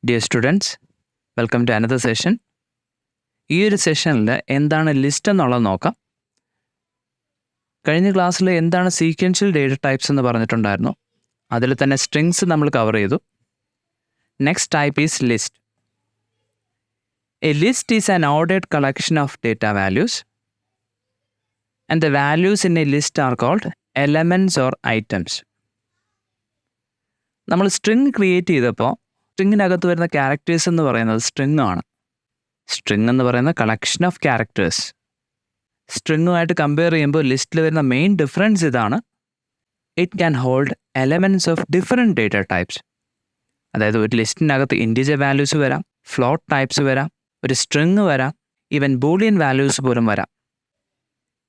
Dear students, welcome to another session. ഈ ഒരു സെഷനിൽ എന്താണ് ലിസ്റ്റ് എന്നുള്ളത് നോക്കാം. കഴിഞ്ഞ ക്ലാസ്സിൽ എന്താണ് സീക്വൻഷ്യൽ ഡേറ്റ ടൈപ്സ് എന്ന് പറഞ്ഞിട്ടുണ്ടായിരുന്നു. അതിൽ തന്നെ സ്ട്രിങ്സ് നമ്മൾ കവർ ചെയ്തു. Next type is list. A list is an ordered collection of data values and the values in a list are called elements or items. നമ്മൾ സ്ട്രിങ് ക്രിയേറ്റ് ചെയ്തപ്പോൾ സ്ട്രിങ്ങിനകത്ത് വരുന്ന ക്യാരക്ടേഴ്സ് എന്ന് പറയുന്നത് സ്ട്രിങ് ആണ്. സ്ട്രിങ് എന്ന് പറയുന്ന കളക്ഷൻ ഓഫ് ക്യാരക്ടേഴ്സ്. സ്ട്രിങ്ങുമായിട്ട് കമ്പയർ ചെയ്യുമ്പോൾ ലിസ്റ്റിൽ വരുന്ന മെയിൻ ഡിഫറൻസ് ഇതാണ്. It can hold elements of different data types. അതായത് ഒരു ലിസ്റ്റിനകത്ത് ഇൻറ്റിജർ വാല്യൂസ് വരാം, ഫ്ലോട്ട് ടൈപ്സ് വരാം, ഒരു സ്ട്രിങ് വരാം, ഈവൻ ബൂളിയൻ വാല്യൂസ് പോലും വരാം.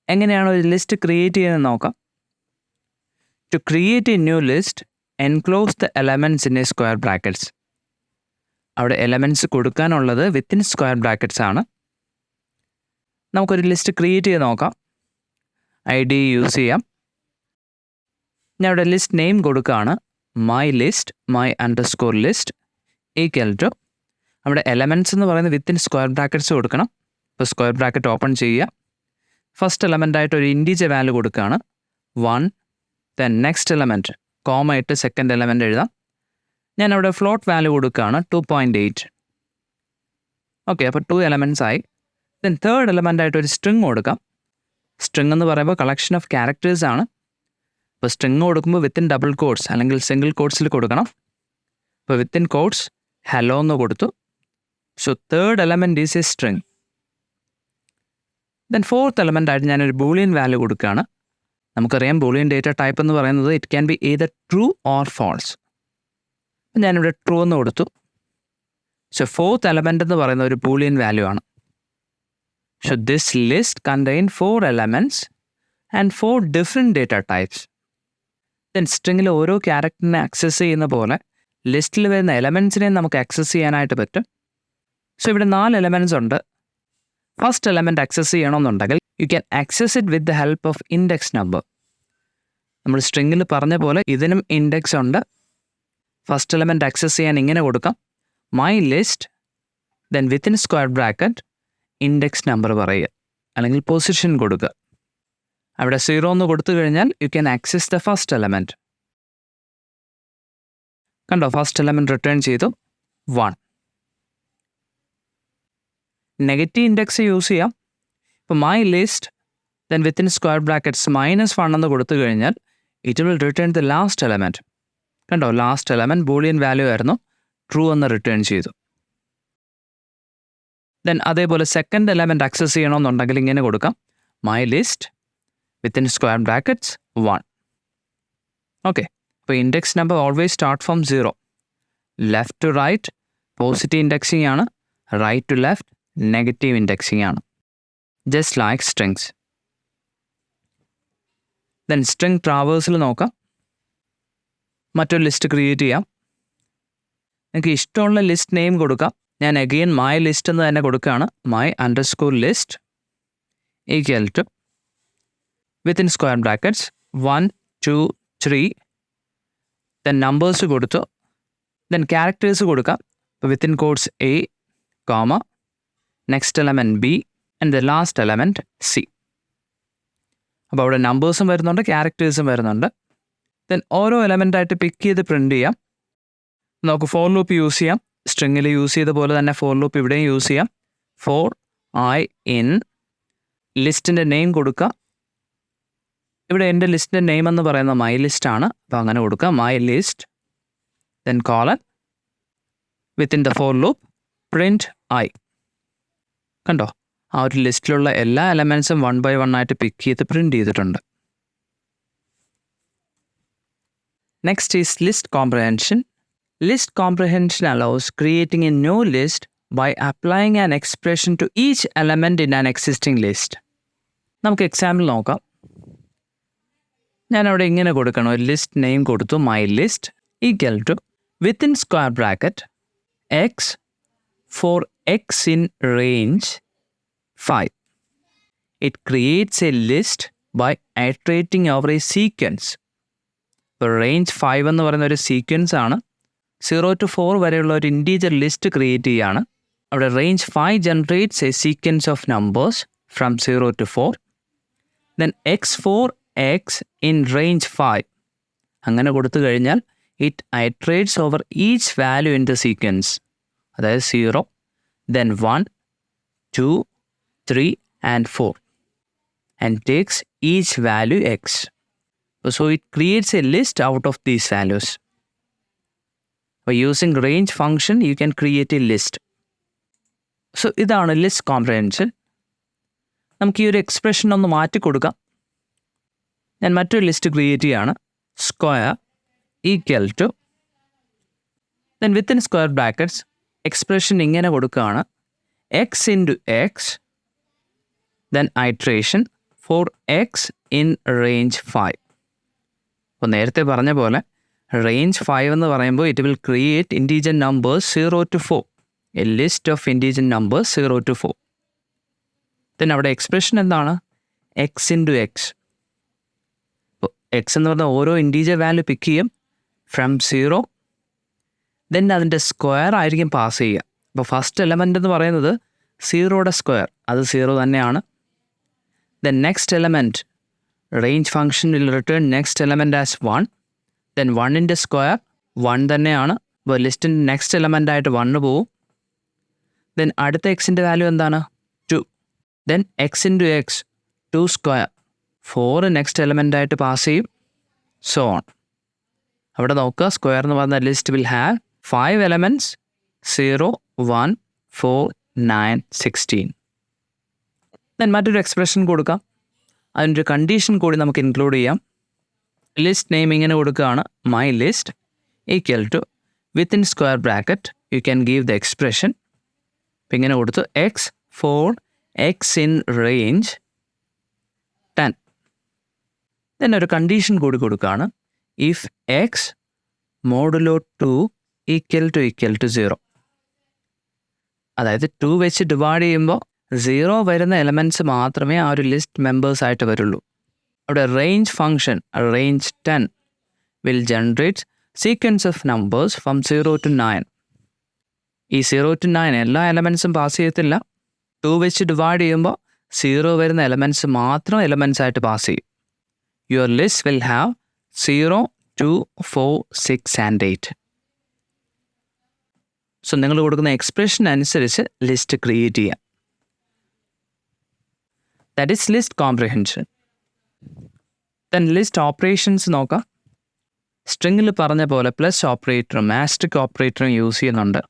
എങ്ങനെയാണ് ഒരു ലിസ്റ്റ് ക്രിയേറ്റ് ചെയ്യുന്നത് നോക്കാം. To create a new list, enclose the elements in a square brackets. അവിടെ എലമെൻറ്റ്സ് കൊടുക്കാനുള്ളത് വിത്തിൻ സ്ക്വയർ ബ്രാക്കറ്റ്സ് ആണ്. നമുക്കൊരു ലിസ്റ്റ് ക്രിയേറ്റ് ചെയ്ത് നോക്കാം. ID യൂസ് ചെയ്യാം. ഞാൻ അവിടെ ലിസ്റ്റ് നെയിം കൊടുക്കുകയാണ് my list, my underscore list equal to, അവിടെ എലമെൻറ്റ്സ് എന്ന് പറയുന്നത് വിത്തിൻ സ്ക്വയർ ബ്രാക്കറ്റ്സ് കൊടുക്കണം. ഇപ്പോൾ സ്ക്വയർ ബ്രാക്കറ്റ് ഓപ്പൺ ചെയ്യുക. ഫസ്റ്റ് എലമെൻ്റായിട്ട് ഒരു ഇൻറ്റീജർ വാല്യൂ കൊടുക്കുകയാണ് 1. ദെൻ നെക്സ്റ്റ് എലമെൻറ്റ് കോമ ഇട്ട് സെക്കൻഡ് എലമെൻ്റ് എഴുതാം. ഞാൻ അവിടെ ഫ്ലോട്ട് വാല്യൂ കൊടുക്കുകയാണ് 2.8. ഓക്കെ, അപ്പോൾ 2 എലമെൻറ്റ്സ് ആയി. ദെൻ തേർഡ് എലമെൻ്റായിട്ട് ഒരു സ്ട്രിങ് കൊടുക്കാം. സ്ട്രിങ് എന്ന് പറയുമ്പോൾ കളക്ഷൻ ഓഫ് ക്യാരക്ടേഴ്സ് ആണ്. അപ്പോൾ സ്ട്രിങ് കൊടുക്കുമ്പോൾ വിത്തിൻ ഡബിൾ കോഡ്സ് അല്ലെങ്കിൽ സിംഗിൾ കോഡ്സിൽ കൊടുക്കണം. അപ്പോൾ വിത്തിൻ കോഡ്സ് ഹലോ എന്ന് കൊടുത്തു. So third element is a string. Then fourth എലമെൻ്റായിട്ട് ഞാനൊരു ബൂളിയൻ വാല്യൂ കൊടുക്കുകയാണ്. നമുക്കറിയാം ബൂളിയൻ ഡേറ്റ ടൈപ്പ് എന്ന് പറയുന്നത് it can be either true or false. ഞാനിവിടെ ട്രൂ എന്ന് കൊടുത്തു. സോ ഫോർത്ത് എലമെൻ്റ് എന്ന് പറയുന്ന ഒരു ബൂളിയൻ വാല്യൂ ആണ്. So this list contain 4 elements and 4 different data types. Then സ്ട്രിങ്ങിൽ ഓരോ ക്യാരക്ടറിനെ ആക്സസ് ചെയ്യുന്ന പോലെ ലിസ്റ്റിൽ വരുന്ന എലമെൻറ്റ്സിനെ നമുക്ക് ആക്സസ് ചെയ്യാനായിട്ട് പറ്റും. സോ ഇവിടെ 4 എലമെൻറ്റ്സ് ഉണ്ട്. ഫസ്റ്റ് എലമെൻറ്റ് ആക്സസ് ചെയ്യണമെന്നുണ്ടെങ്കിൽ you can access it with the help of index number. നമ്മൾ സ്ട്രിങ്ങിൽ പറഞ്ഞ പോലെ ഇതിനും ഇൻഡെക്സ് ഉണ്ട്. ഫസ്റ്റ് എലമെൻറ്റ് ആക്സസ് ചെയ്യാൻ ഇങ്ങനെ കൊടുക്കാം my list, then within square bracket index number പറയുക അല്ലെങ്കിൽ പൊസിഷൻ കൊടുക്കുക. അവിടെ 0 എന്ന് കൊടുത്തു കഴിഞ്ഞാൽ you can access the first element. കണ്ടോ, ഫസ്റ്റ് എലമെൻറ്റ് റിട്ടേൺ ചെയ്തു 1. നെഗറ്റീവ് ഇൻഡെക്സ് യൂസ് ചെയ്യാം. ഇപ്പോൾ my list then within square brackets -1 എന്ന് കൊടുത്തു കഴിഞ്ഞാൽ it will return the last element. കണ്ടോ, ലാസ്റ്റ് എലമെൻറ്റ് ബൂളിയൻ വാല്യൂ ആയിരുന്നു, ട്രൂ എന്ന് റിട്ടേൺ ചെയ്തു. ദെൻ അതേപോലെ സെക്കൻഡ് എലമെൻറ്റ് ആക്സസ് ചെയ്യണമെന്നുണ്ടെങ്കിൽ ഇങ്ങനെ കൊടുക്കാം my list within square brackets 1. Okay, അപ്പോൾ index number always start from 0. Left to right positive indexing ആണ്, right to left negative indexing ആണ്. Just like strings. Then string ട്രാവേഴ്സിൽ നോക്കാം. മറ്റൊരു ലിസ്റ്റ് ക്രിയേറ്റ് ചെയ്യാം. നിങ്ങൾക്ക് ഇഷ്ടമുള്ള ലിസ്റ്റ് നെയിം കൊടുക്കാം. ഞാൻ അഗെയിൻ മൈ ലിസ്റ്റ് എന്ന് തന്നെ കൊടുക്കുകയാണ് my underscore list equal to within square brackets 1, 2, 3. Then numbers കൊടുത്തു. ദെൻ ക്യാരക്ടേഴ്സ് കൊടുക്കാം. ഇപ്പോൾ within quotes A, comma next element B and the last element C. അപ്പോൾ അവിടെ നമ്പേഴ്സും വരുന്നുണ്ട്, ക്യാരക്ടേഴ്സും വരുന്നുണ്ട്. ദെൻ ഓരോ എലമെൻ്റായിട്ട് പിക്ക് ചെയ്ത് പ്രിൻറ്റ് ചെയ്യാം. നമുക്ക് ഫോർ ലൂപ്പ് യൂസ് ചെയ്യാം. സ്ട്രിങ്ങിൽ യൂസ് ചെയ്ത പോലെ തന്നെ ഫോർ ലൂപ്പ് ഇവിടെയും യൂസ് ചെയ്യാം. ഫോർ I in ലിസ്റ്റിൻ്റെ നെയിം കൊടുക്കുക. ഇവിടെ എൻ്റെ ലിസ്റ്റിൻ്റെ നെയിം എന്ന് പറയുന്നത് മൈ ലിസ്റ്റ് ആണ്. അപ്പോൾ അങ്ങനെ കൊടുക്കുക my list, then colon within the for loop print I. കണ്ടോ, ആ ഒരു ലിസ്റ്റിലുള്ള എല്ലാ എലമെൻറ്റ്സും 1 by 1 ആയിട്ട് പിക്ക് ചെയ്ത് പ്രിൻറ്റ് ചെയ്തിട്ടുണ്ട്. Next is list comprehension. List comprehension allows creating a new list by applying an expression to each element in an existing list. നമുക്ക് example നോക്കാം. ഞാനവിടെ ഇങ്ങനെ കൊടുക്കണം, ഒരു ലിസ്റ്റ് നെയിം കൊടുത്തു my list equal to within square bracket X for X in range 5. It creates a list by iterating over a sequence. ഇപ്പോൾ range 5 എന്ന് പറയുന്ന ഒരു സീക്വൻസ് ആണ്. 0 to 4 വരെയുള്ള ഒരു ഇൻറ്റീജർ ലിസ്റ്റ് ക്രിയേറ്റ് ചെയ്യുകയാണ്. അവിടെ range 5 generates a sequence of numbers from 0 to 4. Then x4 x in range 5. അങ്ങനെ കൊടുത്തു കഴിഞ്ഞാൽ it iterates over each value in the sequence. അതായത് 0, then 1, 2, 3 and 4 and takes each value x. So it creates a list out of these values. By using range function, you can create a list. So ഇതാണ് list comprehension. നമുക്ക് ഈ ഒരു expression ഒന്ന് മാറ്റി കൊടുക്കാം. ഞാൻ മറ്റൊരു ലിസ്റ്റ് ക്രിയേറ്റ് ചെയ്യാണ്. Square equal to, then within square brackets expression ഇങ്ങനെ കൊടുക്കുകയാണ്. X into x, then iteration for x in range 5. അപ്പോൾ നേരത്തെ പറഞ്ഞ പോലെ റേഞ്ച് 5 എന്ന് പറയുമ്പോൾ it will create integer numbers 0 to 4, a list of integer numbers 0 to 4. Then അവിടെ expression എന്താണ്? X into x. ഇപ്പോൾ എക്സ് എന്ന് പറഞ്ഞാൽ ഓരോ ഇൻറ്റീജർ വാല്യൂ പിക്ക് ചെയ്യും ഫ്രം 0, ദെൻ അതിൻ്റെ സ്ക്വയർ ആയിരിക്കും പാസ് ചെയ്യുക. അപ്പോൾ ഫസ്റ്റ് എലമെൻ്റ് എന്ന് പറയുന്നത് 0യുടെ സ്ക്വയർ, അത് 0 തന്നെയാണ്. Then next element range function will return next element as 1. Then 1ൻ്റെ സ്ക്വയർ 1 തന്നെയാണ്. അപ്പോൾ ലിസ്റ്റിൻ്റെ നെക്സ്റ്റ് എലമെൻ്റ് ആയിട്ട് 1 പോവും. ദെൻ അടുത്ത എക്സിൻ്റെ വാല്യൂ എന്താണ്? 2. Then X into X 2 square 4 next element ആയിട്ട് പാസ് ചെയ്യും. So on. അവിടെ നോക്കുക, സ്ക്വയർ എന്ന് പറഞ്ഞ list will have 5 elements 0, 1, 4, 9, 16. Then മറ്റൊരു എക്സ്പ്രഷൻ കൊടുക്കാം. അതിൻ്റെ കണ്ടീഷൻ കൂടി നമുക്ക് ഇൻക്ലൂഡ് ചെയ്യാം. ലിസ്റ്റ് നെയിം ഇങ്ങനെ കൊടുക്കുകയാണ്. My list equal to within square bracket you can give the expression. അപ്പം ഇങ്ങനെ കൊടുത്തു x for x in range 10. Then ഒരു കണ്ടീഷൻ കൂടി കൊടുക്കുകയാണ്. If x modulo 2 equal to 0. അതായത് 2 വെച്ച് ഡിവൈഡ് ചെയ്യുമ്പോൾ 0 വരുന്ന എലമെൻറ്റ്സ് മാത്രമേ ആ ഒരു ലിസ്റ്റ് മെമ്പേഴ്സ് ആയിട്ട് വരുള്ളൂ. അവിടെ range function range 10 will generate sequence of numbers from 0 to 9. ഈ 0 to 9 എല്ലാ എലമെൻറ്റ്സും പാസ് ചെയ്യത്തില്ല. 2 വെച്ച് ഡിവൈഡ് ചെയ്യുമ്പോൾ 0 വരുന്ന എലമെൻറ്റ്സ് മാത്രം എലമെൻറ്റ്സ് ആയിട്ട് പാസ് ചെയ്യും. Your list will have 0, 2, 4, 6 and 8. So നിങ്ങൾ കൊടുക്കുന്ന എക്സ്പ്രഷൻ അനുസരിച്ച് ലിസ്റ്റ് ക്രിയേറ്റ് ചെയ്യാം. That is list comprehension. Then list operations നോക്കാം. സ്ട്രിങ്ങിൽ പറഞ്ഞ പോലെ പ്ലസ് ഓപ്പറേറ്ററും ആസ്ട്രിക് ഓപ്പറേറ്ററും യൂസ് ചെയ്യുന്നുണ്ട്.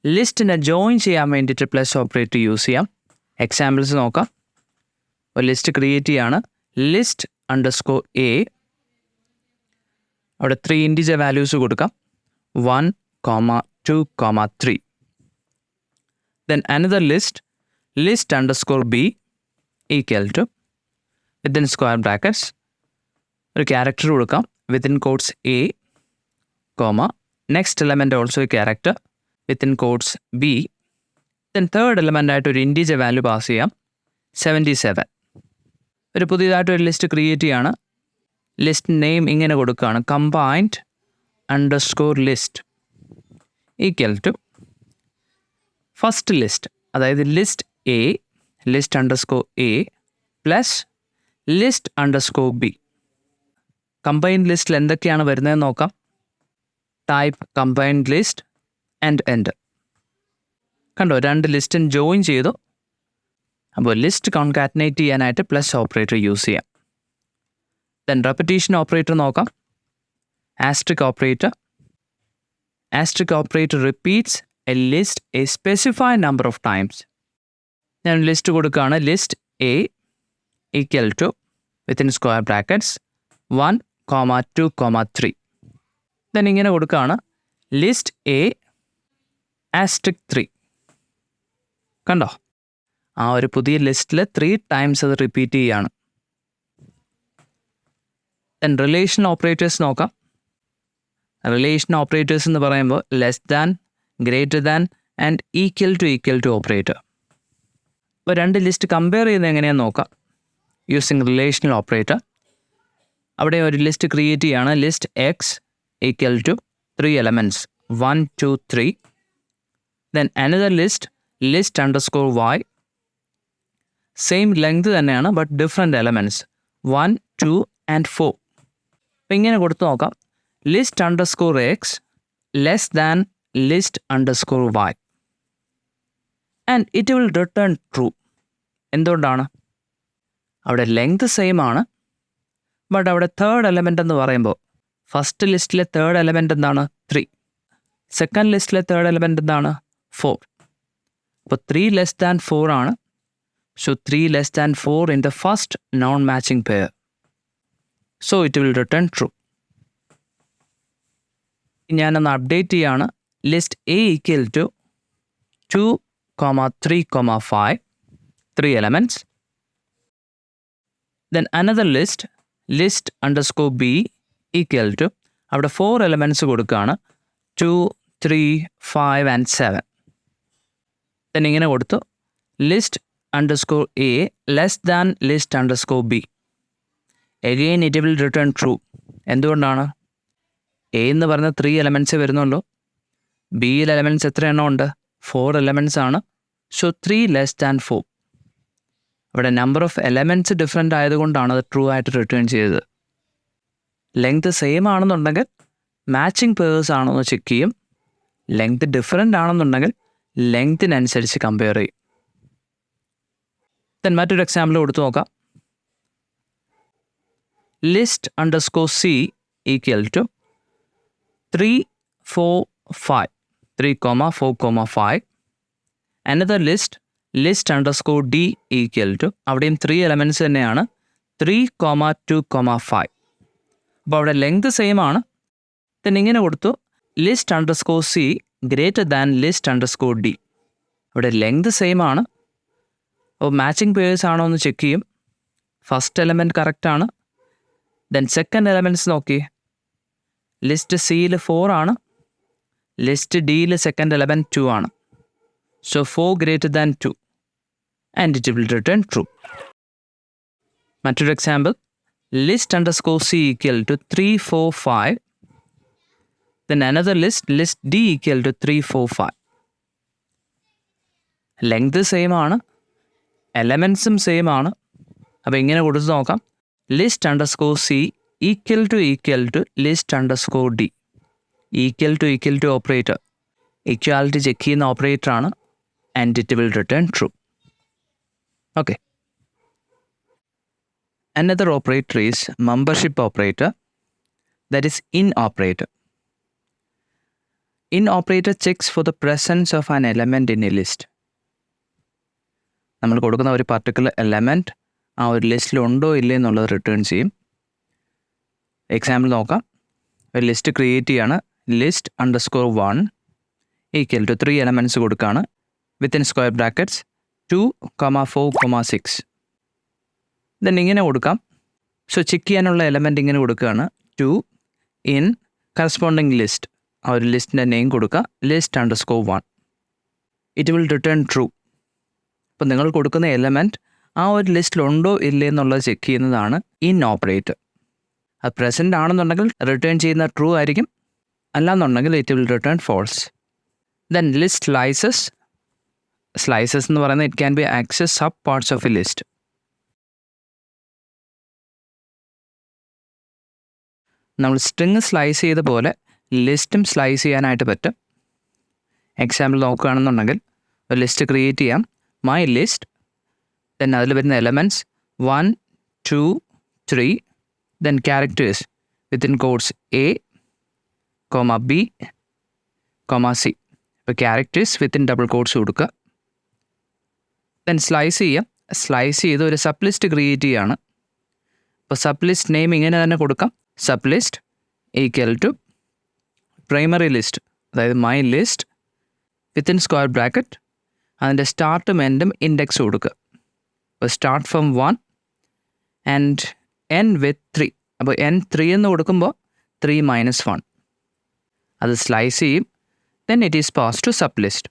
ലിസ്റ്റിനെ ജോയിൻ ചെയ്യാൻ വേണ്ടിയിട്ട് പ്ലസ് ഓപ്പറേറ്റർ യൂസ് ചെയ്യാം. എക്സാമ്പിൾസ് നോക്കാം. ഒരു ലിസ്റ്റ് ക്രിയേറ്റ് ചെയ്യാണ്. ലിസ്റ്റ് അണ്ടർസ്കോർ എ, അവിടെ 3 ഇൻറ്റീജർ വാല്യൂസ് കൊടുക്കാം. 1, 2, 3. Then another list underscore b equal to within square brackets ഒരു ക്യാരക്ടർ കൊടുക്കാം within quotes a, next element also a character within quotes b. Then third element ആയിട്ട് ഒരു integer value pass ചെയ്യാം 77. ഒരു പുതിയതായിട്ട് ഒരു ലിസ്റ്റ് ക്രിയേറ്റ് ചെയ്യാണ്. ലിസ്റ്റ് നെയിം ഇങ്ങനെ കൊടുക്കുകയാണ്. Combined underscore list equal to first list, അതായത് list A, list underscore A plus list underscore B. Combined ലിസ്റ്റിൽ എന്തൊക്കെയാണ് വരുന്നതെന്ന് നോക്കാം. Type combined list and enter. കണ്ടോ, 2 ലിസ്റ്റും ജോയിൻ ചെയ്തു. അപ്പോൾ ലിസ്റ്റ് കോൺകാറ്റനേറ്റ് ചെയ്യാനായിട്ട് പ്ലസ് ഓപ്പറേറ്റർ യൂസ് ചെയ്യാം. ദെൻ റെപ്പിറ്റീഷൻ ഓപ്പറേറ്റർ നോക്കാം. Asterisk operator. Asterisk operator repeats a list a specified number of times. ഞാൻ ലിസ്റ്റ് കൊടുക്കുകയാണ്. List a equal to within square brackets 1, 2, 3. Then ഇങ്ങനെ കൊടുക്കുകയാണ്. List a asterisk 3. കണ്ടോ, ആ ഒരു പുതിയ ലിസ്റ്റിൽ 3 ടൈംസ് അത് റിപ്പീറ്റ് ചെയ്യുകയാണ്. ദെൻ റിലേഷൻ ഓപ്പറേറ്റേഴ്സ് നോക്കാം. റിലേഷൻ ഓപ്പറേറ്റേഴ്സ് എന്ന് പറയുമ്പോൾ less than, greater than and equal to operator. അപ്പോൾ 2 ലിസ്റ്റ് കമ്പയർ ചെയ്യുന്നത് എങ്ങനെയാണെന്ന് നോക്കാം. Using relational operator. അവിടെ ഒരു ലിസ്റ്റ് ക്രിയേറ്റ് ചെയ്യുകയാണ്. List x equal to 3 elements 1, 2, 3. Then another list underscore y. Same length തന്നെയാണ് ബട്ട് ഡിഫറെൻറ്റ് എലമെൻറ്റ്സ് 1, 2 and 4. അപ്പം ഇങ്ങനെ കൊടുത്തു നോക്കാം. List underscore x less than list underscore y and it will return true. എന്തുകൊണ്ടാണ്? അവിടെ length same ആണ്, but അവിടെ third element എന്ന് പറയുമ്പോൾ ഫസ്റ്റ് ലിസ്റ്റിലെ തേർഡ് എലമെൻ്റ് എന്താണ്? 3. സെക്കൻഡ് ലിസ്റ്റിലെ തേർഡ് എലമെൻ്റ് എന്താണ്? 4. അപ്പോൾ 3 ലെസ് ദാൻ 4 ആണ്. So 3 less than 4 in the first non-matching pair. So it will return true. ഞാനൊന്ന് അപ്ഡേറ്റ് ചെയ്യാണ്. List A equal to 2, 3, 5, 3 elements. Then another list underscore B equal to അവിടെ 4 elements കൊടുക്കുകയാണ് 2, 3, 5 and 7. then ഇങ്ങനെ കൊടുത്തു list underscore A less than list underscore B. Again it will return true. എന്തുകൊണ്ടാണ്? A എന്ന് പറഞ്ഞ 3 elements വരുന്നുള്ളൂ. ബിയിൽ എലമെൻറ്റ്സ് എത്ര എണ്ണം ഉണ്ട്? 4 elements ആണ്. So 3 less than 4. അവിടെ നമ്പർ ഓഫ് എലമെൻറ്റ്സ് ഡിഫറെൻ്റ് ആയതുകൊണ്ടാണ് അത് ട്രൂ ആയിട്ട് റിട്ടേൺ ചെയ്തത്. ലെങ്ത് സെയിം ആണെന്നുണ്ടെങ്കിൽ മാച്ചിങ് പേഴ്സ് ആണോ എന്ന് ചെക്ക് ചെയ്യും. ലെങ്ത് ഡിഫറെൻ്റ് ആണെന്നുണ്ടെങ്കിൽ ലെങ്തിനനുസരിച്ച് കമ്പയർ ചെയ്യും. then മറ്റൊരു എക്സാമ്പിൾ കൊടുത്തു നോക്കാം. List underscore C equal to 3, 4, 5. 3, 4, 5. another list underscore D equal to അവിടെയും 3 എലമെൻറ്റ്സ് തന്നെയാണ് 3, 2, 5. അപ്പോൾ അവിടെ ലെങ്ത് സെയിം ആണ്. then ഇങ്ങനെ കൊടുത്തു list underscore C greater than list underscore D. അവിടെ ലെങ്ത് സെയിം ആണ്. അപ്പോൾ മാച്ചിങ് പേഴ്സ് ആണോ എന്ന് ചെക്ക് ചെയ്യും. ഫസ്റ്റ് എലമെൻറ്റ് കറക്റ്റാണ്. ദെൻ സെക്കൻഡ് എലമെൻറ്റ്സ് നോക്കി. ലിസ്റ്റ് സിയിൽ 4 ആണ്. ലിസ്റ്റ് ഡിയിൽ സെക്കൻഡ് എലമെൻറ്റ് 2 ആണ്. So 4 greater than 2 and it will return true. മറ്റൊരു example list underscore C equal to 3, 4, 5. Then another list D equal to 3, 4, 5. Length same ആണ്, എലമെൻറ്റ്സും same ആണ്. അപ്പോൾ ഇങ്ങനെ കൊടുത്ത് നോക്കാം. List underscore C equal to list underscore D. Equal to operator equality check ചെയ്യുന്ന ഓപ്പറേറ്ററാണ് and it will return true. Okay. another operator is membership operator, that is in operator. In operator checks for the presence of an element in a list. നമ്മൾ കൊടുക്കുന്ന ഒരു particular element ആ ഒരു ലിസ്റ്റിൽ ഉണ്ടോ ഇല്ലേ എന്നുള്ളത് റിട്ടേൺ ചെയ്യും. എക്സാമ്പിൾ നോക്കാം. ഒരു ലിസ്റ്റ് ക്രിയേറ്റ് ചെയ്യാണ്. List underscore 1 equal to 3 elements കൊടുക്കുകയാണ് വിത്തിൻ സ്ക്വയർ ബ്രാക്കറ്റ്സ് 2, 4, 6. ദെൻ ഇങ്ങനെ കൊടുക്കാം. സോ ചെക്ക് ചെയ്യാനുള്ള എലമെൻറ്റ് ഇങ്ങനെ കൊടുക്കുകയാണ് 2 ഇൻ കറസ്പോണ്ടിങ് ലിസ്റ്റ്. ആ ഒരു ലിസ്റ്റിൻ്റെ നെയിം കൊടുക്കുക list underscore 1. It will return true. അപ്പോൾ നിങ്ങൾ കൊടുക്കുന്ന എലമെൻറ്റ് ആ ഒരു ലിസ്റ്റിലുണ്ടോ ഇല്ലേ എന്നുള്ളത് ചെക്ക് ചെയ്യുന്നതാണ് ഇൻ ഓപ്പറേറ്റർ. അത് പ്രസൻറ്റ് ആണെന്നുണ്ടെങ്കിൽ റിട്ടേൺ ചെയ്യുന്ന ട്രൂ ആയിരിക്കും, അല്ലാന്നുണ്ടെങ്കിൽ it will return false. Then list slices എന്ന് പറയുന്നത് it can be access sub parts of a list. നമ്മൾ സ്ട്രിങ് സ്ലൈസ് ചെയ്ത പോലെ ലിസ്റ്റും സ്ലൈസ് ചെയ്യാനായിട്ട് പറ്റും. എക്സാമ്പിൾ നോക്കുകയാണെന്നുണ്ടെങ്കിൽ ഒരു ലിസ്റ്റ് ക്രിയേറ്റ് ചെയ്യാം. മൈ ലിസ്റ്റ്, ദെൻ അതിൽ വരുന്ന elements 1, 2, 3, then characters within quotes A, B, C. ഇപ്പോൾ ക്യാരക്ടേഴ്സ് വിത്തിൻ ഡബിൾ കോഡ്സ് കൊടുക്കുക. ദെൻ സ്ലൈസ് ചെയ്യാം. സ്ലൈസ് ചെയ്ത് ഒരു സബ് ലിസ്റ്റ് ക്രിയേറ്റ് ചെയ്യുകയാണ്. അപ്പോൾ സബ് ലിസ്റ്റ് നെയിം ഇങ്ങനെ തന്നെ കൊടുക്കാം. Sub list equal to primary list, അതായത് my list within square bracket അതിൻ്റെ സ്റ്റാർട്ടും എൻഡും ഇൻഡെക്സ് കൊടുക്കുക. അപ്പോൾ start from 1 and end with 3. അപ്പോൾ n 3 എന്ന് കൊടുക്കുമ്പോൾ 3 - 1 അത് സ്ലൈസ് ചെയ്യും. Then it is pass to sub list.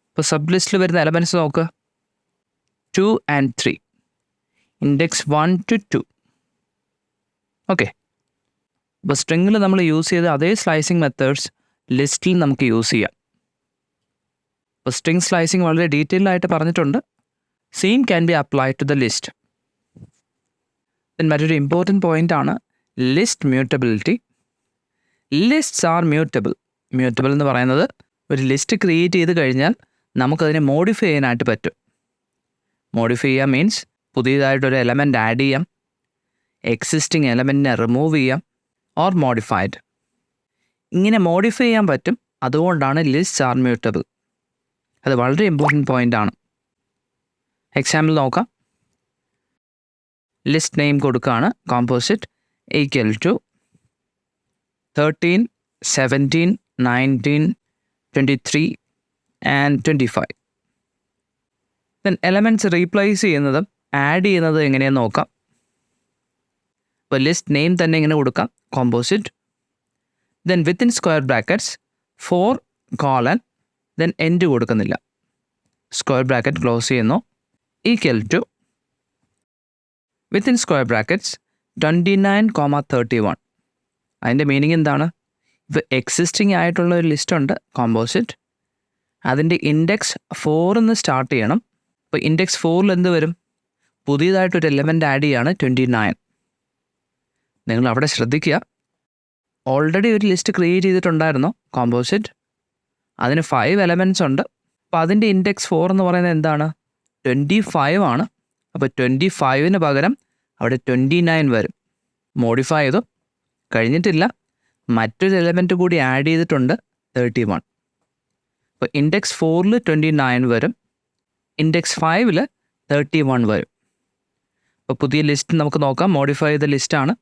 ഇപ്പോൾ സബ് ലിസ്റ്റിൽ വരുന്ന എലമെൻറ്റ്സ് നോക്കുക 2 and 3, ഇൻഡെക്സ് 1 to 2. ഓക്കെ. അപ്പോൾ സ്ട്രിങ്ങിൽ നമ്മൾ യൂസ് ചെയ്ത അതേ സ്ലൈസിങ് മെത്തേഡ്സ് ലിസ്റ്റിൽ നമുക്ക് യൂസ് ചെയ്യാം. അപ്പോൾ സ്ട്രിങ് സ്ലൈസിങ് വളരെ ഡീറ്റെയിൽഡ് ആയിട്ട് പറഞ്ഞിട്ടുണ്ട്. Same can be applied to the list. Then മറ്റൊരു ഇമ്പോർട്ടൻറ്റ് പോയിൻ്റ് ആണ് list mutability. Lists are mutable. Mutable എന്ന് പറയുന്നത് ഒരു ലിസ്റ്റ് ക്രിയേറ്റ് ചെയ്ത് കഴിഞ്ഞാൽ നമുക്കതിനെ മോഡിഫൈ ചെയ്യാനായിട്ട് പറ്റും. മോഡിഫൈ ചെയ്യുക മീൻസ് പുതിയതായിട്ടൊരു എലമെൻറ്റ് ആഡ് ചെയ്യാം, എക്സിസ്റ്റിംഗ് എലമെൻറ്റിനെ റിമൂവ് ചെയ്യാം, ഓർ മോഡിഫൈഡ്. ഇങ്ങനെ മോഡിഫൈ ചെയ്യാൻ പറ്റും. അതുകൊണ്ടാണ് ലിസ്റ്റ് ആർ മ്യൂട്ടബിൾ. അത് വളരെ ഇമ്പോർട്ടൻറ്റ് പോയിൻ്റ് ആണ്. എക്സാമ്പിൾ നോക്കാം. ലിസ്റ്റ് നെയിം കൊടുക്കുകയാണ് composite equal to 13, 17, 19, 23 and 25. Then elements replace ചെയ്യുന്നതും ആഡ് ചെയ്യുന്നത് എങ്ങനെയെന്ന് നോക്കാം. അപ്പോൾ ലിസ്റ്റ് നെയിം തന്നെ ഇങ്ങനെ കൊടുക്കാം composite, then within square brackets 4 then end കൊടുക്കുന്നില്ല, സ്ക്വയർ ബ്രാക്കറ്റ് ക്ലോസ് ചെയ്യുന്നു, equal to within square brackets 29, 31. അതിൻ്റെ മീനിങ് എന്താണ്? ഇപ്പോൾ എക്സിസ്റ്റിംഗ് ആയിട്ടുള്ള ഒരു ലിസ്റ്റ് ഉണ്ട് കോമ്പോസിറ്റ്, അതിൻ്റെ ഇൻഡെക്സ് 4 സ്റ്റാർട്ട് ചെയ്യണം. അപ്പോൾ ഇൻഡെക്സ് 4 എന്ത് വരും? പുതിയതായിട്ടൊരു എലമെൻറ്റ് ആഡ് ചെയ്യാണ് 29. നിങ്ങൾ അവിടെ ശ്രദ്ധിക്കുക, ഓൾറെഡി ഒരു ലിസ്റ്റ് ക്രിയേറ്റ് ചെയ്തിട്ടുണ്ടായിരുന്നു കോമ്പോസിറ്റ്, അതിന് 5 എലമെൻറ്റ്സ് ഉണ്ട്. അപ്പോൾ അതിൻ്റെ ഇൻഡെക്സ് 4 എന്ന് പറയുന്നത് എന്താണ്? 25 ആണ്. അപ്പോൾ 25 പകരം അവിടെ 29 വരും. മോഡിഫൈ ചെയ്തു കഴിഞ്ഞിട്ടില്ല, മറ്റൊരു എലമെൻറ്റ് കൂടി ആഡ് ചെയ്തിട്ടുണ്ട് 31. അപ്പോൾ ഇൻഡെക്സ് 4 29 വരും, ഇൻഡെക്സ് 5 31 വരും. അപ്പോൾ പുതിയ ലിസ്റ്റ് നമുക്ക് നോക്കാം. മോഡിഫൈ ചെയ്ത ലിസ്റ്റാണ്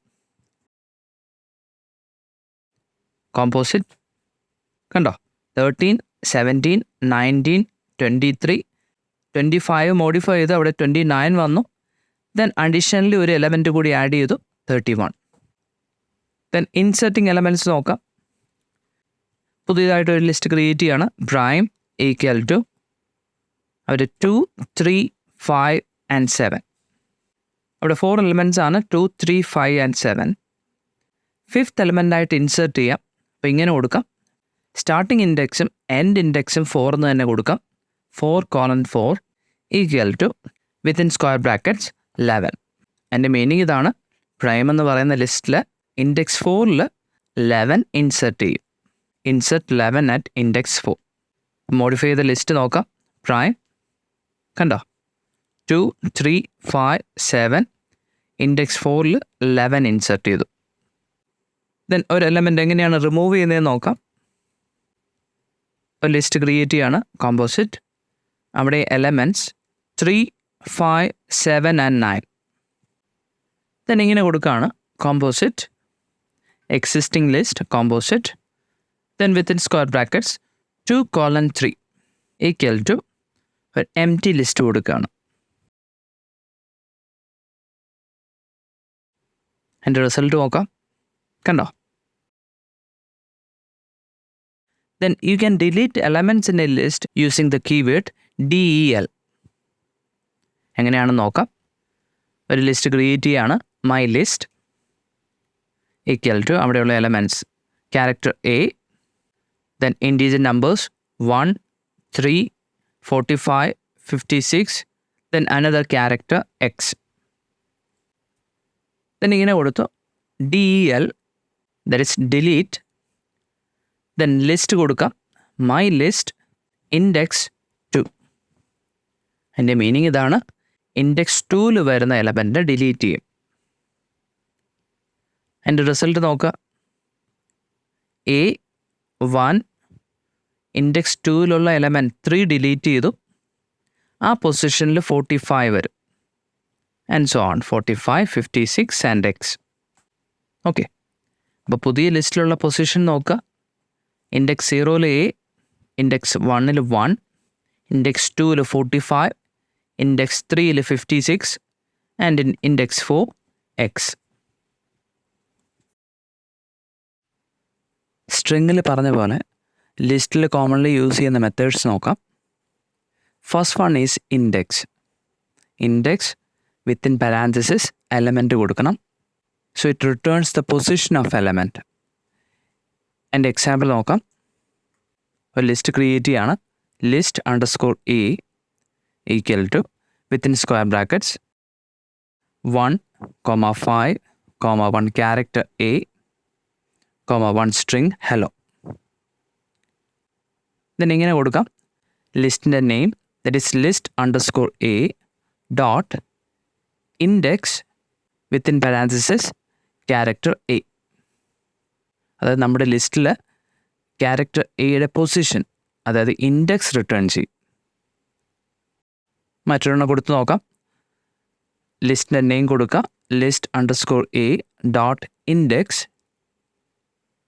കോമ്പോസിറ്റ്. കണ്ടോ? 13, 17, 19, 23, 25 മോഡിഫൈ ചെയ്ത് അവിടെ 29 വന്നു. ദെൻ അഡീഷണലി ഒരു എലമെൻറ്റ് കൂടി ആഡ് ചെയ്തു 31. ദെൻ ഇൻസെർട്ടിങ് എലമെൻറ്റ്സ് നോക്കാം. പുതിയതായിട്ടൊരു ലിസ്റ്റ് ക്രിയേറ്റ് ചെയ്യാണ്. പ്രൈം ഈക്വൽ ടു അവിടെ 2, 3, 5 ആൻഡ് 7. അവിടെ 4 എലമെൻറ്റ്സ് ആണ്, 2, 3, 5 ആൻഡ് 7. 5th എലമെൻ്റായിട്ട് ഇൻസെർട്ട് ചെയ്യാം. അപ്പോൾ ഇങ്ങനെ കൊടുക്കാം. സ്റ്റാർട്ടിങ് ഇൻഡെക്സും എൻഡ് ഇൻഡെക്സും 4 എന്ന് തന്നെ കൊടുക്കാം. 4:4 equal to within square brackets 11. എൻ്റെ മീനിങ് ഇതാണ്. പ്രൈം എന്ന് പറയുന്ന ലിസ്റ്റിൽ ഇൻഡെക്സ് 4 11 ഇൻസെർട്ട് ചെയ്യും. Insert 11 at index 4. മോഡിഫൈ ചെയ്ത ലിസ്റ്റ് നോക്കാം. പ്രൈം കണ്ടോ? 2, 3, 5, 7 ഇൻഡെക്സ് 4 11 ഇൻസെർട്ട് ചെയ്തു. ദെൻ ഒരു എലമെൻ്റ് എങ്ങനെയാണ് റിമൂവ് ചെയ്യുന്നതെന്ന് നോക്കാം. ഒരു ലിസ്റ്റ് ക്രിയേറ്റ് ചെയ്യാണ് കോമ്പോസിറ്റ്, അവിടെ എലമെൻറ്റ്സ് 3, 5, 7 ആൻഡ് 9. ദെൻ ഇങ്ങനെ കൊടുക്കുകയാണ് composite existing list composite, then within square brackets 2:3 equal to ഒരു എംപ്റ്റി ലിസ്റ്റ് കൊടുക്കുകയാണ്. എൻ്റെ റിസൾട്ട് നോക്കാം. കണ്ടോ? Then you can delete elements in a list using the keyword del. എങ്ങനെയാണെന്ന് നോക്കാം. ഒരു ലിസ്റ്റ് ക്രിയേറ്റ് ചെയ്യാണ്. മൈ ലിസ്റ്റ് ഈക്വൽ ടു അവിടെയുള്ള elements character A, then integer numbers 1, 3, 45, 56, ദെൻ അനദർ ക്യാരക്ടർ എക്സ്. ദെൻ ഇങ്ങനെ കൊടുത്തു del, that is delete. Then list കൊടുക്കാം. My list index 2. അതിൻ്റെ മീനിങ് ഇതാണ്. ഇൻഡെക്സ് 2 വരുന്ന എലമെൻ്റ് ഡിലീറ്റ് ചെയ്യും. എൻ്റെ റിസൾട്ട് നോക്കുക. A1 ഇൻഡെക്സ് 2 എലമെൻറ്റ് 3 ഡിലീറ്റ് ചെയ്തു. ആ പൊസിഷനിൽ 45 വരും. And so on 45, 56 and X. Okay, അപ്പോൾ പുതിയ ലിസ്റ്റിലുള്ള പൊസിഷൻ നോക്കുക. Index 0 A, index 1 1, index 2 45, index 3 56 and index 4 X. സ്ട്രിങ്ങിൽ പറഞ്ഞ പോലെ ലിസ്റ്റിൽ കോമൺലി യൂസ് ചെയ്യുന്ന മെത്തേഡ്സ് നോക്കാം. First one is index. Index within parenthesis element കൊടുക്കണം. So it returns the position of element. എൻ്റെ എക്സാമ്പിൾ നോക്കാം. ഒരു ലിസ്റ്റ് ക്രിയേറ്റ് ചെയ്യാണ്. List underscore A equal to within square brackets 1,5,1 character A 1 string hello. Then ഇങ്ങനെ കൊടുക്കാം. ലിസ്റ്റിൻ്റെ name that is list underscore A dot index within parenthesis character A. അതായത് നമ്മുടെ ലിസ്റ്റിൽ ക്യാരക്ടർ എയുടെ പൊസിഷൻ, അതായത് ഇൻഡെക്സ് റിട്ടേൺ ചെയ്യും. മറ്റൊരെണ്ണം കൊടുത്ത് നോക്കാം. ലിസ്റ്റിൻ്റെ നെയിം കൊടുക്കുക. List underscore A dot index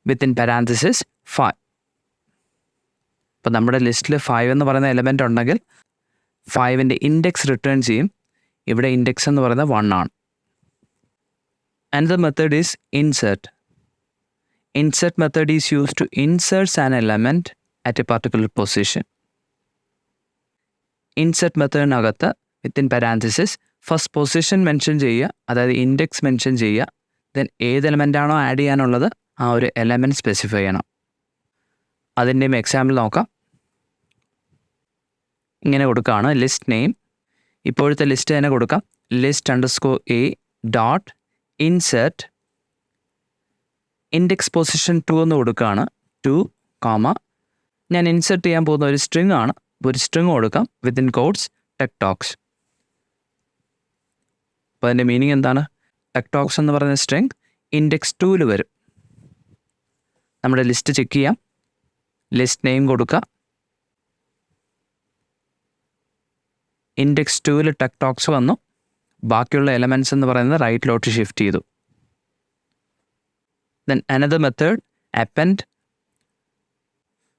within parenthesis 5. അപ്പോൾ നമ്മുടെ ലിസ്റ്റിൽ 5 എന്ന് പറയുന്ന എലമെൻ്റ് ഉണ്ടെങ്കിൽ 5ൻ്റെ ഇൻഡെക്സ് റിട്ടേൺ ചെയ്യും. ഇവിടെ ഇൻഡെക്സ് എന്ന് പറയുന്നത് 1 ആണ്. Another method is insert. Insert method is used to insert an element at a particular position. Insert മെത്തേഡിനകത്ത് within parenthesis first position mention ചെയ്യുക, അതായത് ഇൻഡെക്സ് മെൻഷൻ ചെയ്യുക. ദെൻ ഏത് എലമെൻ്റാണോ ആഡ് ചെയ്യാനുള്ളത് ആ ഒരു എലമെൻറ്റ് സ്പെസിഫൈ ചെയ്യണം. അതിൻ്റെയും എക്സാമ്പിൾ നോക്കാം. ഇങ്ങനെ കൊടുക്കുകയാണ്. ലിസ്റ്റ് നെയിം ഇപ്പോഴത്തെ ലിസ്റ്റ് തന്നെ കൊടുക്കാം. List underscore A dot insert index position 2 എന്ന് കൊടുക്കുകയാണ്. 2, ഞാൻ ഇൻസെർട്ട് ചെയ്യാൻ പോകുന്ന ഒരു സ്ട്രിങ് ആണ്. ഒരു സ്ട്രിങ് കൊടുക്കാം വിത്തിൻ കോഡ്സ് ടെക്ടോക്സ്. അപ്പോൾ അതിൻ്റെ മീനിങ് എന്താണ്? ടെക്ടോക്സ് എന്ന് പറയുന്ന സ്ട്രിങ് ഇൻഡെക്സ് 2ൽ വരും. നമ്മുടെ ലിസ്റ്റ് ചെക്ക് ചെയ്യാം. ലിസ്റ്റ് നെയിം കൊടുക്കുക. ഇൻഡെക്സ് 2ൽ ടെക്ടോക്സ് വന്നു. ബാക്കിയുള്ള എലമെൻറ്റ്സ് എന്ന് പറയുന്നത് റൈറ്റിലോട്ട് ഷിഫ്റ്റ് ചെയ്തു. Then another method, append.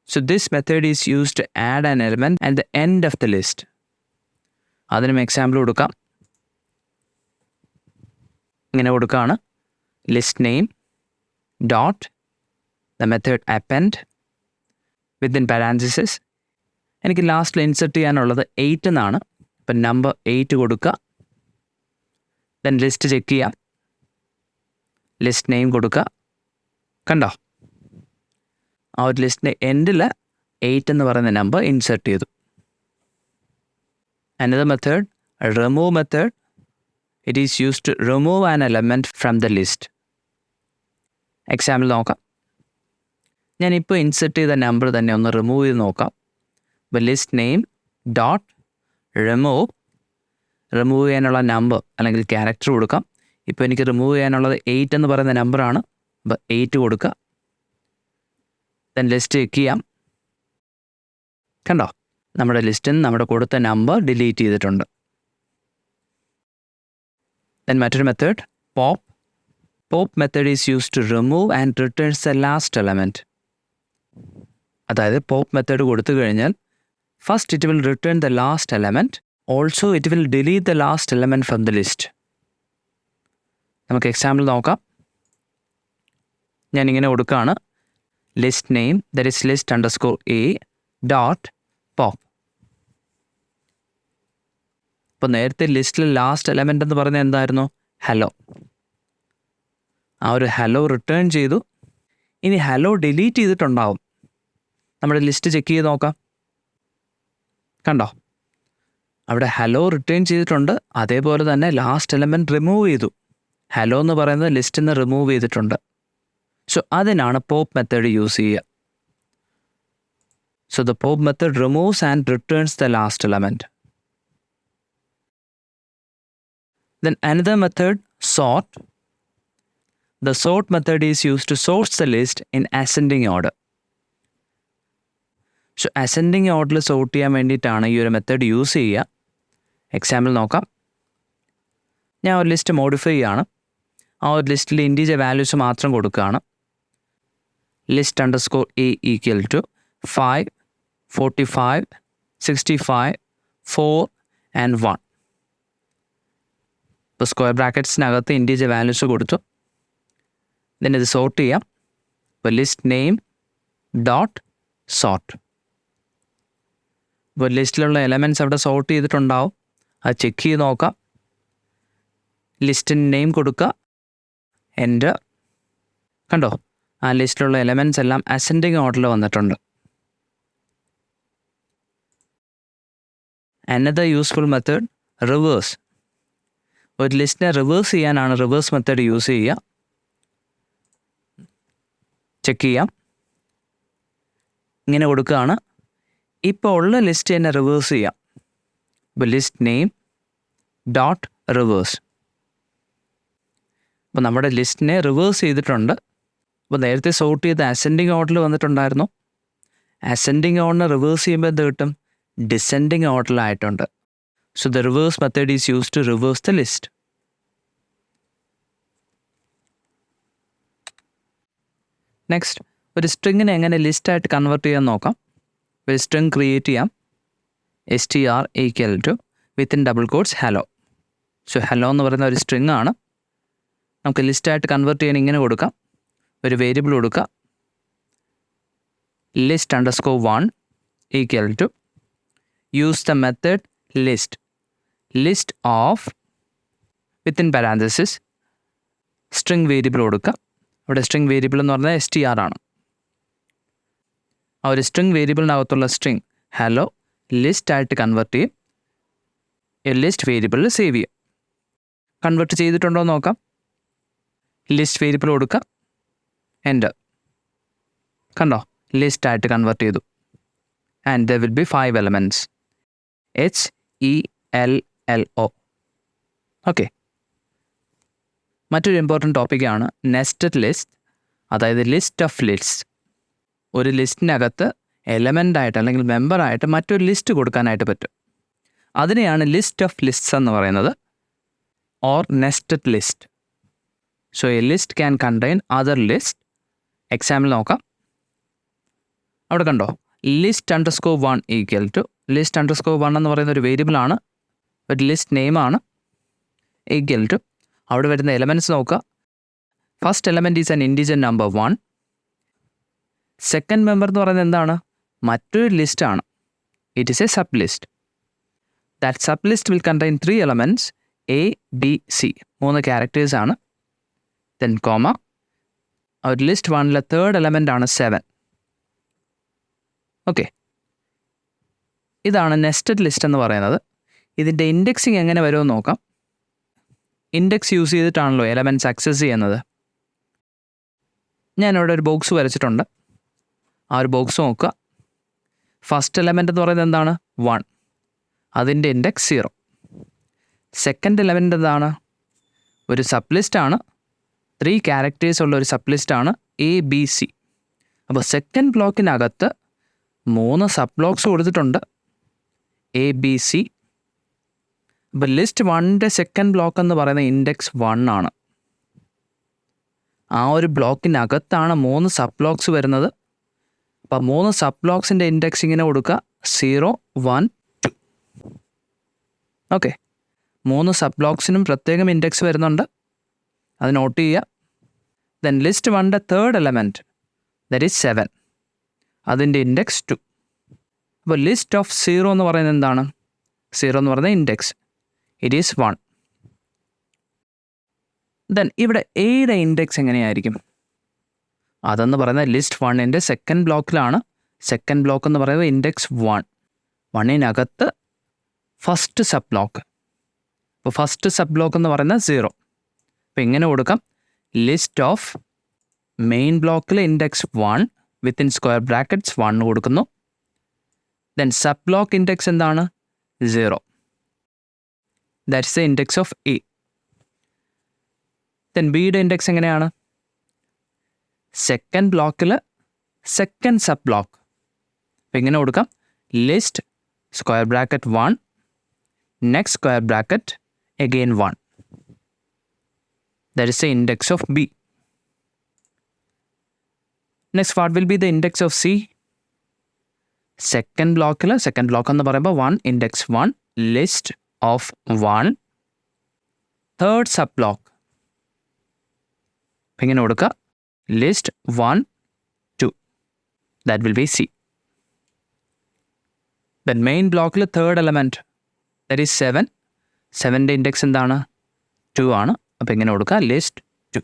So this method is used to add an element at the end of the list. അതിനും എക്സാമ്പിൾ കൊടുക്കാം. ഇങ്ങനെ കൊടുക്കുകയാണ്. List name dot the method append within parenthesis. എനിക്ക് ലാസ്റ്റിൽ ഇൻസെർട്ട് ചെയ്യാനുള്ളത് 8 എന്നാണ്. അപ്പം നമ്പർ 8 കൊടുക്കുക. ദെൻ ലിസ്റ്റ് ചെക്ക് ചെയ്യാം. ലിസ്റ്റ് നെയിം കൊടുക്കുക. കണ്ടോ, ആ ഒരു ലിസ്റ്റിൻ്റെ എൻഡിൽ 8 എന്ന് പറയുന്ന നമ്പർ ഇൻസെർട്ട് ചെയ്തു. Another method, remove method. It is used to remove an element from the list. Example നോക്കാം. ഞാനിപ്പോൾ ഇൻസെർട്ട് ചെയ്ത നമ്പർ തന്നെ ഒന്ന് റിമൂവ് ചെയ്ത് നോക്കാം. അപ്പോൾ ലിസ്റ്റ് നെയിം ഡോട്ട് റിമൂവ് ചെയ്യാനുള്ള നമ്പർ അല്ലെങ്കിൽ ക്യാരക്ടർ കൊടുക്കാം. ഇപ്പോൾ എനിക്ക് റിമൂവ് ചെയ്യാനുള്ളത് 8 എന്ന് പറയുന്ന നമ്പറാണ്. അപ്പോൾ 8 കൊടുക്കുക. ദെൻ ലിസ്റ്റ് ചെക്ക് ചെയ്യാം. കണ്ടോ, നമ്മുടെ ലിസ്റ്റിൽ നിന്ന് നമ്മുടെ കൊടുത്ത നമ്പർ ഡിലീറ്റ് ചെയ്തിട്ടുണ്ട്. ദെൻ മറ്റൊരു method pop method is use to remove and returns the last element. അതായത് പോപ്പ് മെത്തേഡ് കൊടുത്തു കഴിഞ്ഞാൽ first it will return the last element, also it will delete the last element from the list. നമുക്ക് example നോക്കാം. ഞാനിങ്ങനെ കൊടുക്കുകയാണ്. List name that is list underscore A dot pop. ഇപ്പോൾ നേരത്തെ ലിസ്റ്റിൽ ലാസ്റ്റ് എലമെൻ്റ് എന്ന് പറയുന്നത് എന്തായിരുന്നു? ഹലോ. ആ ഒരു ഹലോ റിട്ടേൺ ചെയ്തു. ഇനി ഹലോ ഡിലീറ്റ് ചെയ്തിട്ടുണ്ടാവും. നമ്മുടെ ലിസ്റ്റ് ചെക്ക് ചെയ്ത് നോക്കാം. കണ്ടോ, അവിടെ ഹലോ റിട്ടേൺ ചെയ്തിട്ടുണ്ട്. അതേപോലെ തന്നെ ലാസ്റ്റ് എലമെൻറ്റ് റിമൂവ് ചെയ്തു. ഹലോ എന്ന് പറയുന്നത് ലിസ്റ്റിൽ നിന്ന് റിമൂവ് ചെയ്തിട്ടുണ്ട്. സോ അതിനാണ് പോപ്പ് മെത്തേഡ് യൂസ് ചെയ്യുക. So the pop method removes and returns the last element. Then another method sort. The sort method is used to sort the list in ascending order. So ascending ഓർഡറിൽ sort ചെയ്യാൻ വേണ്ടിയിട്ടാണ് ഈ ഒരു method use ചെയ്യുക. Example നോക്കാം. ഞാൻ ഒരു list modify ചെയ്യുകയാണ്. ആ ഒരു ലിസ്റ്റിൽ ഇൻറ്റീജർ വാല്യൂസ് മാത്രം കൊടുക്കുകയാണ്. List underscore A equal to 5, 45, 65, 4 and 1. ഇപ്പോൾ സ്ക്വയർ ബ്രാക്കറ്റ്സിനകത്ത് ഇൻറ്റീജർ വാല്യൂസ് കൊടുത്തു. ദെൻ ഇത് സോർട്ട് ചെയ്യാം. ഇപ്പോൾ ലിസ്റ്റ് നെയിം ഡോട്ട് സോർട്ട്. ഇപ്പോൾ ലിസ്റ്റിലുള്ള എലമെൻറ്റ്സ് അവിടെ സോർട്ട് ചെയ്തിട്ടുണ്ടാവും. അത് ചെക്ക് ചെയ്ത് നോക്കാം. ലിസ്റ്റിന് നെയിം കൊടുക്കുക. എൻ്റെ കണ്ടോ, ആ ലിസ്റ്റിലുള്ള എലമെൻറ്റ്സ് എല്ലാം അസെൻഡിങ് ഓർഡറിൽ വന്നിട്ടുണ്ട്. Another useful method reverse. ഒരു ലിസ്റ്റിനെ റിവേഴ്സ് ചെയ്യാനാണ് റിവേഴ്സ് മെത്തേഡ് യൂസ് ചെയ്യുക. ചെക്ക് ചെയ്യാം. ഇങ്ങനെ കൊടുക്കുകയാണ്. ഇപ്പോൾ ഉള്ള ലിസ്റ്റ് തന്നെ റിവേഴ്സ് ചെയ്യാം. ഇപ്പോൾ ലിസ്റ്റ് നെയിം ഡോട്ട് റിവേഴ്സ്. അപ്പോൾ നമ്മുടെ ലിസ്റ്റിനെ റിവേഴ്സ് ചെയ്തിട്ടുണ്ട്. അപ്പോൾ നേരത്തെ സോർട്ട് ചെയ്ത് അസെൻഡിങ് ഓർഡറിൽ വന്നിട്ടുണ്ടായിരുന്നു. അസെൻഡിങ് ഓർഡറിനെ റിവേഴ്സ് ചെയ്യുമ്പോൾ എന്ത് കിട്ടും? ഡിസെൻഡിങ് ഓർഡറിലായിട്ടുണ്ട്. So the reverse method is use to reverse the list. Next, ഒരു സ്ട്രിങ്ങിനെ എങ്ങനെ ലിസ്റ്റായിട്ട് കൺവേർട്ട് ചെയ്യാൻ നോക്കാം. ഒരു സ്ട്രിങ് ക്രിയേറ്റ് ചെയ്യാം. str equal to within double quotes hello. So hello എന്ന് പറയുന്ന ഒരു സ്ട്രിങ് ആണ്. നമുക്ക് ലിസ്റ്റായിട്ട് കൺവേർട്ട് ചെയ്യാൻ ഇങ്ങനെ കൊടുക്കാം. ഒരു വേരിയബിൾ കൊടുക്കുക, list_1 equal to use the method list of within parenthesis string variable കൊടുക്കുക. അവിടെ സ്ട്രിങ് വേരിയബിൾ എന്ന് പറഞ്ഞാൽ str ആണ്. ആ ഒരു സ്ട്രിങ് വേരിയബിളിനകത്തുള്ള സ്ട്രിങ് ഹലോ ലിസ്റ്റായിട്ട് കൺവേർട്ട് ചെയ്യും. ലിസ്റ്റ് വേരിയബിളിൽ സേവ് ചെയ്യും. കൺവേർട്ട് ചെയ്തിട്ടുണ്ടോ എന്ന് നോക്കാം. ലിസ്റ്റ് വേരിയബിൾ കൊടുക്കുക, എൻ്റർ. കണ്ടോ, ലിസ്റ്റായിട്ട് കൺവേർട്ട് ചെയ്തു. And there will be 5 elements. HELLO. Okay. മറ്റൊരു ഇമ്പോർട്ടൻറ്റ് ടോപ്പിക്കാണ് നെസ്റ്റഡ് ലിസ്റ്റ്, അതായത് ലിസ്റ്റ് ഓഫ് ലിസ്റ്റ്. ഒരു ലിസ്റ്റിനകത്ത് എലമെൻ്റായിട്ട് അല്ലെങ്കിൽ മെമ്പറായിട്ട് മറ്റൊരു ലിസ്റ്റ് കൊടുക്കാനായിട്ട് പറ്റും. അതിനെയാണ് ലിസ്റ്റ് ഓഫ് ലിസ്റ്റ്സ് എന്ന് പറയുന്നത്, or nested list. So A list can contain other list. Example നോക്കാം. അവിടെ കണ്ടോ, list_1 ഈക്വൽ ടു list_1 എന്ന് പറയുന്ന ഒരു വേരിയബിളാണ്, ഒരു ലിസ്റ്റ് നെയിമാണ്. ഈക്വൽ ടു അവിടെ വരുന്ന എലമെൻറ്റ്സ് നോക്കുക. First element is an integer number 1. Second member എന്ന് പറയുന്നത് എന്താണ്? മറ്റൊരു ലിസ്റ്റാണ്. It is a sub list. That sub list will contain 3 elements A, B, C. 3 ക്യാരക്ടേഴ്സാണ്. Then comma. ഒരു ലിസ്റ്റ് 1ലെ തേർഡ് എലമെൻ്റ് ആണ് 7. ഓക്കെ. ഇതാണ് നെസ്റ്റഡ് ലിസ്റ്റ് എന്ന് പറയുന്നത്. ഇതിൻ്റെ ഇൻഡെക്സിങ് എങ്ങനെ വരുമെന്ന് നോക്കാം. ഇൻഡെക്സ് യൂസ് ചെയ്തിട്ടാണല്ലോ എലമെൻറ്റ്സ് ആക്സസ് ചെയ്യുന്നത്. ഞാനിവിടെ ഒരു ബോക്സ് വരച്ചിട്ടുണ്ട്. ആ ഒരു ബോക്സ് നോക്കുക. ഫസ്റ്റ് എലമെൻ്റ് എന്ന് പറയുന്നത് എന്താണ്? 1. അതിൻ്റെ ഇൻഡെക്സ് 0. സെക്കൻഡ് എലമെൻ്റ് എന്താണ്? ഒരു സബ് ലിസ്റ്റാണ്. 3 ക്യാരക്ടേഴ്സ് ഉള്ള ഒരു സബ് ലിസ്റ്റാണ് A, B, C. അപ്പോൾ സെക്കൻഡ് ബ്ലോക്കിനകത്ത് 3 സബ് ബ്ലോക്സ് കൊടുത്തിട്ടുണ്ട്, A, B, C. അപ്പോൾ ലിസ്റ്റ് 1ൻ്റെ സെക്കൻഡ് ബ്ലോക്ക് എന്ന് പറയുന്നത് ഇൻഡെക്സ് 1 ആണ്. ആ ഒരു ബ്ലോക്കിനകത്താണ് 3 സബ് ബ്ലോക്സ് വരുന്നത്. അപ്പോൾ 3 സബ് ബ്ലോക്സിൻ്റെ ഇൻഡെക്സ് ഇങ്ങനെ കൊടുക്കുക, 0, 1, 2. ഓക്കെ. 3 സബ് ബ്ലോക്സിനും പ്രത്യേകം ഇൻഡെക്സ് വരുന്നുണ്ട്, അത് നോട്ട് ചെയ്യുക. ദെൻ ലിസ്റ്റ് 1ൻ്റെ തേർഡ് എലമെൻറ്റ്, ദറ്റ് ഈസ് 7. അതിൻ്റെ ഇൻഡെക്സ് 2. അപ്പോൾ ലിസ്റ്റ് ഓഫ് 0 എന്ന് പറയുന്നത് എന്താണ്? 0 എന്ന് പറയുന്നത് ഇൻഡെക്സ്, ഇറ്റ് ഈസ് 1. ദെൻ ഇവിടെ എയുടെ ഇൻഡെക്സ് എങ്ങനെയായിരിക്കും? അതെന്ന് പറയുന്നത് ലിസ്റ്റ് 1ൻ്റെ സെക്കൻഡ് ബ്ലോക്കിലാണ്. സെക്കൻഡ് ബ്ലോക്ക് എന്ന് പറയുന്നത് ഇൻഡെക്സ് 1. 1-നകത്ത് ഫസ്റ്റ് സബ് ബ്ലോക്ക്. അപ്പോൾ ഫസ്റ്റ് സബ് ബ്ലോക്ക് എന്ന് പറയുന്നത് 0. അപ്പോൾ ഇങ്ങനെ കൊടുക്കാം, ലിസ്റ്റ് ഓഫ് മെയിൻ ബ്ലോക്കിൽ ഇൻഡെക്സ് 1 വിത്തിൻ സ്ക്വയർ ബ്രാക്കറ്റ്സ് 1 കൊടുക്കുന്നു. ദെൻ സബ് ബ്ലോക്ക് ഇൻഡെക്സ് എന്താണ്? 0. That's the index of A. Then ബിയുടെ ഇൻഡെക്സ് എങ്ങനെയാണ്? സെക്കൻഡ് ബ്ലോക്കിൽ സെക്കൻഡ് സബ് ബ്ലോക്ക്. അപ്പോൾ ഇങ്ങനെ കൊടുക്കാം, list square bracket 1 next square bracket again 1. That is the index of B. Next, what will be the index of C? Second block എന്ന് പറയുമ്പോൾ 1, index 1, list of 1, third sub block. ഇങ്ങനെ കൊടുക്കുക, list 1, 2. That will be C. Then main blockൽ third element, that is 7. 7ൻ്റെ index എന്താണ്? 2 ആണ്. അപ്പോൾ ഇങ്ങനെ കൊടുക്കുക, ലിസ്റ്റ് 2.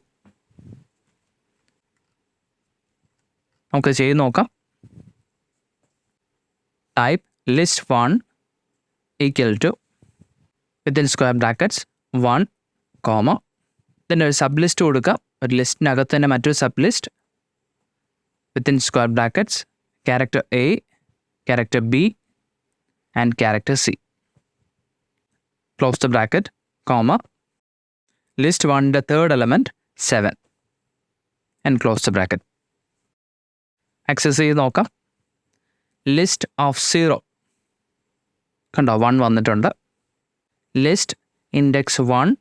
നമുക്ക് ചെയ്ത് നോക്കാം. Type list 1 equal to within square brackets 1, then ഒരു സബ് ലിസ്റ്റ് കൊടുക്കുക. ഒരു ലിസ്റ്റിനകത്ത് തന്നെ മറ്റൊരു sub list within square brackets character A, character B and character C. Close the bracket, list 1ൻ്റെ third element 7 and close the bracket. Access ചെയ്ത് നോക്കാം. List of 0 കണ്ടോ, 1 വന്നിട്ടുണ്ട്. List index 1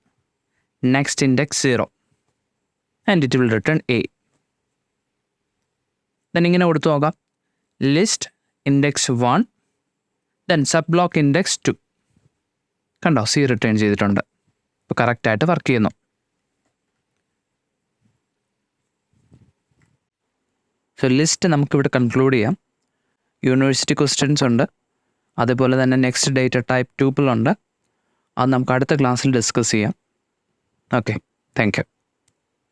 next index 0 and it will return A. Then ഇങ്ങനെ കൊടുത്തു നോക്കാം. List index 1 then sub block index 2 കണ്ടോ, C return ചെയ്തിട്ടുണ്ട്. അപ്പോൾ കറക്റ്റായിട്ട് വർക്ക് ചെയ്യുന്നു. സോ ലിസ്റ്റ് നമുക്കിവിടെ കൺക്ലൂഡ് ചെയ്യാം. യൂണിവേഴ്സിറ്റി ക്വസ്റ്റ്യൻസ് ഉണ്ട്, അതുപോലെ തന്നെ നെക്സ്റ്റ് ഡേറ്റ ടൈപ്പ് ട്യൂപ്പിൾ ഉണ്ട്. അത് നമുക്ക് അടുത്ത ക്ലാസ്സിൽ ഡിസ്കസ് ചെയ്യാം. Okay, thank you.